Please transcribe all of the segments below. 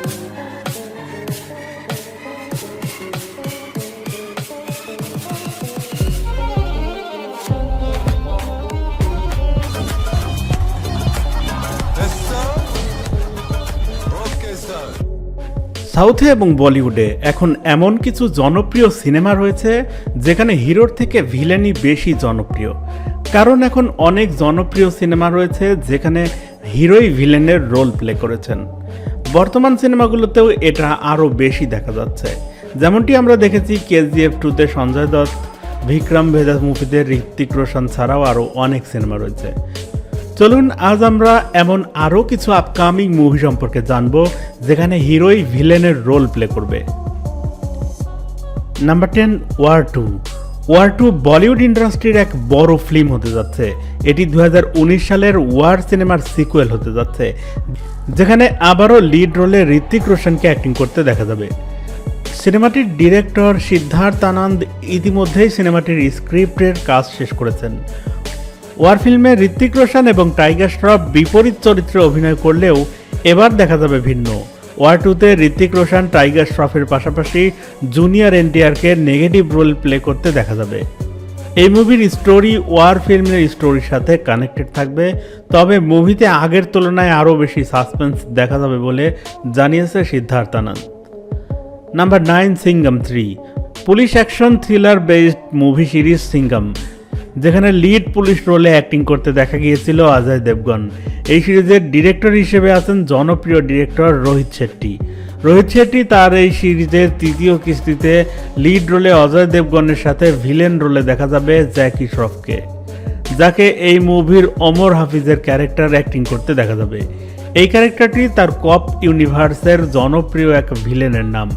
সাউথে এবং বলিউডে এখন এমন কিছু জনপ্রিয় সিনেমা রয়েছে যেখানে হিরোর থেকে ভিলেনই বেশি জনপ্রিয়। কারণ এখন অনেক জনপ্রিয় সিনেমা রয়েছে যেখানে হিরোই ভিলেনের রোল প্লে করেছেন। বর্তমান সিনেমাগুলোতেও এটা আরও বেশি দেখা যাচ্ছে, যেমনটি আমরা দেখেছি কেজিএফ 2-তে সঞ্জয় দত্ত, বিক্রম ভেদা মুভিতে ঋত্বিক রোশন ছাড়াও আরও অনেক সিনেমা রয়েছে। চলুন আজ আমরা এমন আরও কিছু আপকামিং মুভি সম্পর্কে জানব যেখানে হিরোই ভিলেনের রোল প্লে করবে। Number 10, war 2। ওয়ার 2 বলিউড ইন্ডাস্ট্রির এক বড় ফিল্ম হতে যাচ্ছে। এটি 2019 সালের ওয়ার সিনেমার সিকুয়েল হতে যাচ্ছে, যেখানে আবারও লিড রোলে ঋত্বিক রোশনকে অ্যাক্টিং করতে দেখা যাবে। সিনেমাটির ডিরেক্টর সিদ্ধার্থ আনন্দ ইতিমধ্যেই সিনেমাটির স্ক্রিপ্টের কাজ শেষ করেছেন। ওয়ার ফিল্মে ঋত্বিক রোশন এবং টাইগার শ্রফ বিপরীত চরিত্রে অভিনয় করলেও এবার দেখা যাবে ভিন্ন। ওয়ার 2-তে ঋত্বিক রোশন টাইগার শ্রফের পাশাপাশি জুনিয়র এনটিআরকে নেগেটিভ রোল প্লে করতে দেখা যাবে। এই মুভির স্টোরি ওয়ার ফিল্মের স্টোরির সাথে কানেক্টেড থাকবে, তবে মুভিতে আগের তুলনায় আরও বেশি সাসপেন্স দেখা যাবে বলে জানিয়েছে Siddharth Anand. Number 9, Singham 3। Police action thriller based movie series Singham, যেখানে লিড পুলিশ রোলে অ্যাক্টিং করতে দেখা গিয়েছিল অজয় দেবগন। এই সিরিজের ডিরেক্টর হিসেবে আছেন জনপ্রিয় ডিরেক্টর রোহিত শেট্টি। রোহিত শেট্টি তার এই সিরিজের তৃতীয় কিস্তিতে লিড রোলে অজয় দেবগনের সাথে ভিলেন রোলে দেখা যাবে জ্যাকি শ্রফকে, যাকে এই মুভির ওমর হাফিজের ক্যারেক্টার অ্যাক্টিং করতে দেখা যাবে। এই ক্যারেক্টারটি তার কপ ইউনিভার্সের জনপ্রিয় এক ভিলেনের নাম,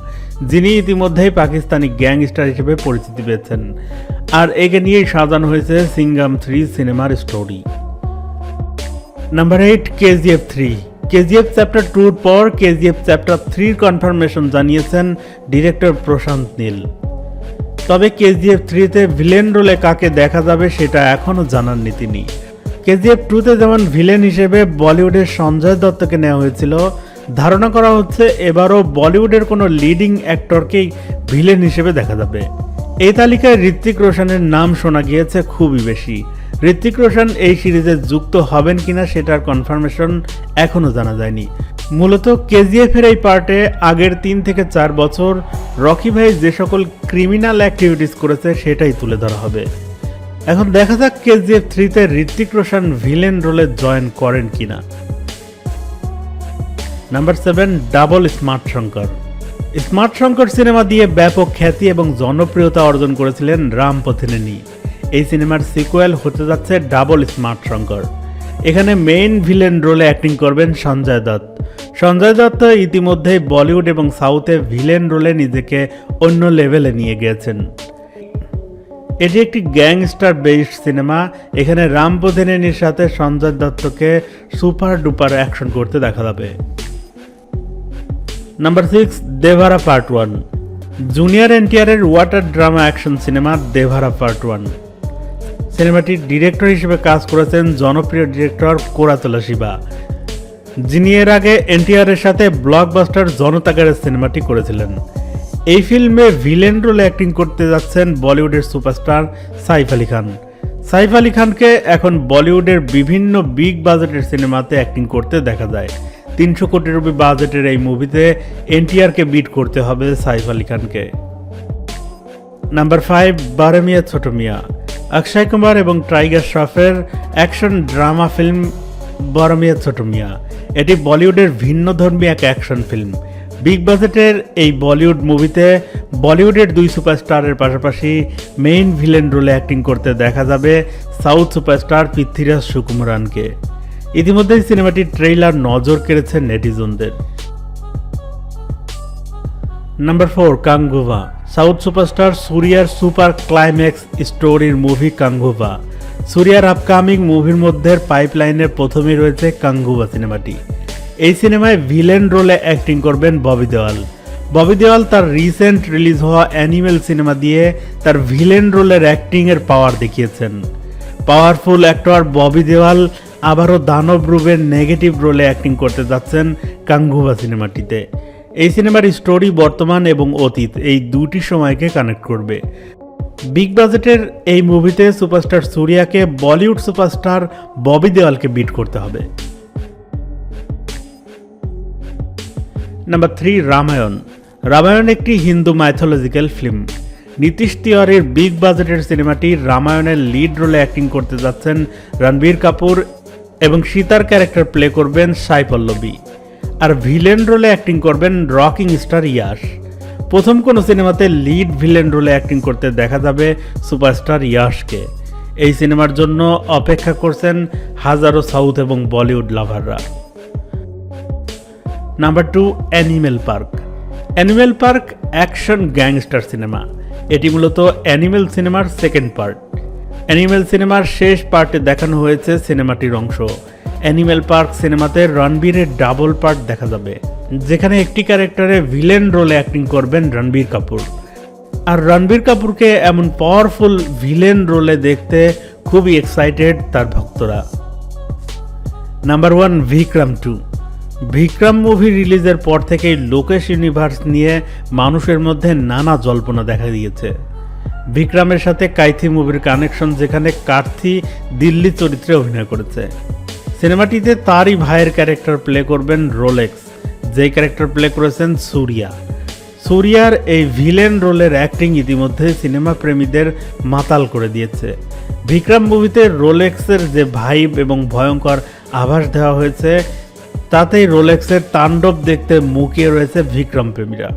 যিনি ইতিমধ্যেই পাকিস্তানি গ্যাংস্টার হিসেবে পরিচিতি পেয়েছেন। আর একে নিয়েই সাজানো হয়েছে সিঙ্ঘম 3 সিনেমার story. Number 8, KGF 3। KGF chapter 2-র পর কেজিএফ চ্যাপ্টার 3-র কনফার্মেশন জানিয়েছেন ডিরেক্টর প্রশান্ত নীল। তবে কেজিএফ 3-তে ভিলেন রোলে কাকে দেখা যাবে সেটা এখনও জানাননি তিনি। কেজিএফ 2-তে যেমন ভিলেন হিসেবে বলিউডের সঞ্জয় দত্তকে নেওয়া হয়েছিল, ধারণা করা হচ্ছে এবারও বলিউডের কোনো লিডিং অ্যাক্টরকেই ভিলেন হিসেবে দেখা যাবে। এই তালিকায় ঋত্বিক রোশনের নাম শোনা গিয়েছে খুবই বেশি। ঋত্বিক রোশন এই সিরিজে যুক্ত হবেন কিনা সেটার কনফার্মেশন এখনও জানা যায়নি। মূলত কেজিএফের এই পার্টে আগের 3 থেকে 4 বছর রকি ভাই যে সকল ক্রিমিনাল অ্যাক্টিভিটিস করেছে সেটাই তুলে ধরা হবে। এখন দেখা যাক কেজিএফ 3-তে ঋত্বিক রোশন ভিলেন রোলে জয়েন করেন কিনা। Number 7, double smart Shankar. Smart Shankar cinema দিয়ে ব্যাপক খ্যাতি এবং জনপ্রিয়তা অর্জন করেছিলেন রাম পথিনেনি। এই সিনেমার সিকুয়েল হতে যাচ্ছে ডাবল স্মার্ট শঙ্কর। এখানে মেইন ভিলেন রোলে অ্যাক্টিং করবেন সঞ্জয় দত্ত। সঞ্জয় দত্ত ইতিমধ্যেই বলিউড এবং সাউথে ভিলেন রোলে নিজেকে অন্য লেভেলে নিয়ে গিয়েছেন। এটি একটি গ্যাংস্টার বেসড সিনেমা। এখানে রাম পথিনেনির সাথে সঞ্জয় দত্তকে সুপার ডুপার অ্যাকশন করতে দেখা যাবে। Number 6, Devara part 1। জুনিয়র এনটিআরের water drama action cinema Devara part 1। সিনেমাটির ডিরেক্টর হিসেবে কাজ করেছেন জনপ্রিয় ডিরেক্টর কোরাতলা শিবা, যিনি এর আগে এনটিআরের সাথে ব্লকবাস্টার জনতাগারের সিনেমাটি করেছিলেন। এই ফিল্মে ভিলেন রোলে অ্যাক্টিং করতে যাচ্ছেন বলিউডের সুপারস্টার সাইফ আলী খান। সাইফ আলী খানকে এখন বলিউডের বিভিন্ন বিগ বাজেটের সিনেমাতে অ্যাক্টিং করতে দেখা যায়। 300 কোটি রুপি বাজেটের এই মুভিতে এনটিআরকে বিট করতে হবে সাইফ আলী খানকে। নাম্বার 5, বড় মিয়া ছোট মিয়া। অক্ষয় কুমার এবং টাইগার শ্রফের অ্যাকশন ড্রামা ফিল্ম বড় মিয়া ছোট মিয়া। এটি বলিউডের ভিন্নধর্মী এক অ্যাকশন ফিল্ম। বিগ বাজেটের এই বলিউড মুভিতে বলিউডের 2 সুপারস্টারের পাশাপাশি মেইন ভিলেন রোলে অ্যাক্টিং করতে দেখা যাবে সাউথ সুপারস্টার পৃথ্বীরাজ সুকুমারানকে। ইতিমধ্যেই সিনেমাটির ট্রেইলার নজর কেড়েছে নেটিজনদের। নাম্বার 4, কাঙ্গুভা। সাউথ সুপারস্টার সূর্যার সুপার ক্লাইম্যাক্স স্টোরির মুভি কাঙ্গুভা। সূর্যার আপকামিং মুভির মধ্যে পাইপলাইনের প্রথমেই রয়েছে কাঙ্গুভা সিনেমাটি। এই সিনেমায় ভিলেন রোলে অ্যাক্টিং করবেন ববি দেওয়াল। ববি দেওয়াল তার রিসেন্ট রিলিজ হওয়া অ্যানিমেল সিনেমা দিয়ে তার ভিলেন রোলের অ্যাক্টিংয়ের পাওয়ার দেখিয়েছেন। পাওয়ারফুল অ্যাক্টর ববি দেওয়াল আবারও দানব রূপের নেগেটিভ রোলে অ্যাক্টিং করতে যাচ্ছেন কাঙ্গুভা সিনেমাটিতে। এই সিনেমার স্টোরি বর্তমান এবং অতীত এই দুটি সময়কে কানেক্ট করবে। বিগ বাজেটের এই মুভিতে সুপারস্টার সূর্যাকে বলিউড সুপারস্টার ববি দেওয়ালকে বিট করতে হবে। নাম্বার 3, রামায়ণ। রামায়ণ একটি হিন্দু মাইথোলজিক্যাল ফিল্ম। নীতিশ তিওয়ারির বিগ বাজেটের সিনেমাটি রামায়ণের লিড রোলে অ্যাক্টিং করতে যাচ্ছেন রণবীর কাপুর এবং সীতার ক্যারেক্টার প্লে করবেন সাই পল্লবী, আর ভিলেন রোলে অ্যাক্টিং করবেন রকিং স্টার ইয়াশ। প্রথম কোনো সিনেমাতে লিড ভিলেন রোলে অ্যাক্টিং করতে দেখা যাবে সুপারস্টার ইয়াশকে। এই সিনেমার জন্য অপেক্ষা করছেন হাজারো সাউথ এবং বলিউড লাভাররা। Number 2, animal park. Animal park action gangster cinema. এটি মূলত অ্যানিমেল সিনেমার সেকেন্ড পার্ট। অ্যানিমেল সিনেমার শেষ পার্টে দেখানো হয়েছে সিনেমাটির অংশ। অ্যানিমেল পার্ক সিনেমাতে রণবীরের ডাবল পার্ট দেখা যাবে, যেখানে একটি ক্যারেক্টারে ভিলেন রোলে অ্যাক্টিং করবেন রণবীর কাপুর। আর রণবীর কাপুরকে এমন পাওয়ারফুল ভিলেন রোলে দেখতে খুবই এক্সাইটেড তার ভক্তরা। নাম্বার 1, বিক্রম 2। বিক্রম মুভি রিলিজের পর থেকেই লোকেশ ইউনিভার্স নিয়ে মানুষের মধ্যে নানা জল্পনা দেখা দিয়েছে। বিক্রমের সাথে কাইথি মুভির কানেকশন, যেখানে কার্থি দিল্লি চরিত্রে অভিনয় করেছে। সিনেমাটিতে তারই ভাইয়ের ক্যারেক্টার প্লে করবেন রোলেক্স, যেই ক্যারেক্টার প্লে করেছেন সূর্যা। সূর্যার এই ভিলেন রোলের অ্যাক্টিং ইতিমধ্যে সিনেমা প্রেমীদের মাতাল করে দিয়েছে। বিক্রম মুভিতে রোলেক্সের যে ভাইব এবং ভয়ঙ্কর আভাস দেওয়া হয়েছে, তাতেই রোলেক্সের তাণ্ডব দেখতে মুখিয়ে রয়েছে বিক্রম প্রেমীরা।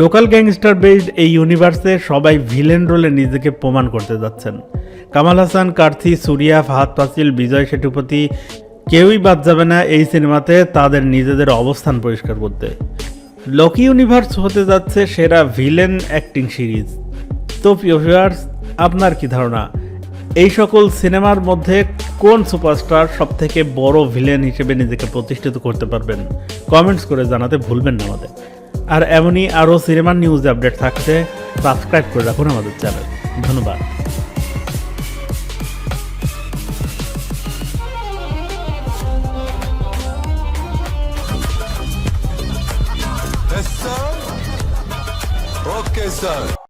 লোকাল গ্যাংস্টার বেসড এই ইউনিভার্সে সবাই ভিলেন রোলে নিজেকে প্রমাণ করতে যাচ্ছেন। কামাল হাসান, কার্থি, সূর্যা, ফাহাদ ফাসিল, বিজয় সেতুপতি কেউই বাদ যাবে না এই সিনেমাতে তাদের নিজেদের অবস্থান পরিষ্কার করতে। লকি ইউনিভার্স হতে যাচ্ছে সেরা ভিলেন অ্যাক্টিং সিরিজ। তো প্রিয় ভিউয়ার্স, আপনার কি ধারণা এই সকল সিনেমার মধ্যে কোন সুপারস্টার সবথেকে বড় ভিলেন হিসেবে নিজেকে প্রতিষ্ঠিত করতে পারবেন? কমেন্টস করে জানাতে ভুলবেন না আমাদের। আর এমনই আরও সিনেমার নিউজ আপডেট থাকতে সাবস্ক্রাইব করে রাখুন আমাদের চ্যানেল। ধন্যবাদ। Yes, sir. Okay, sir.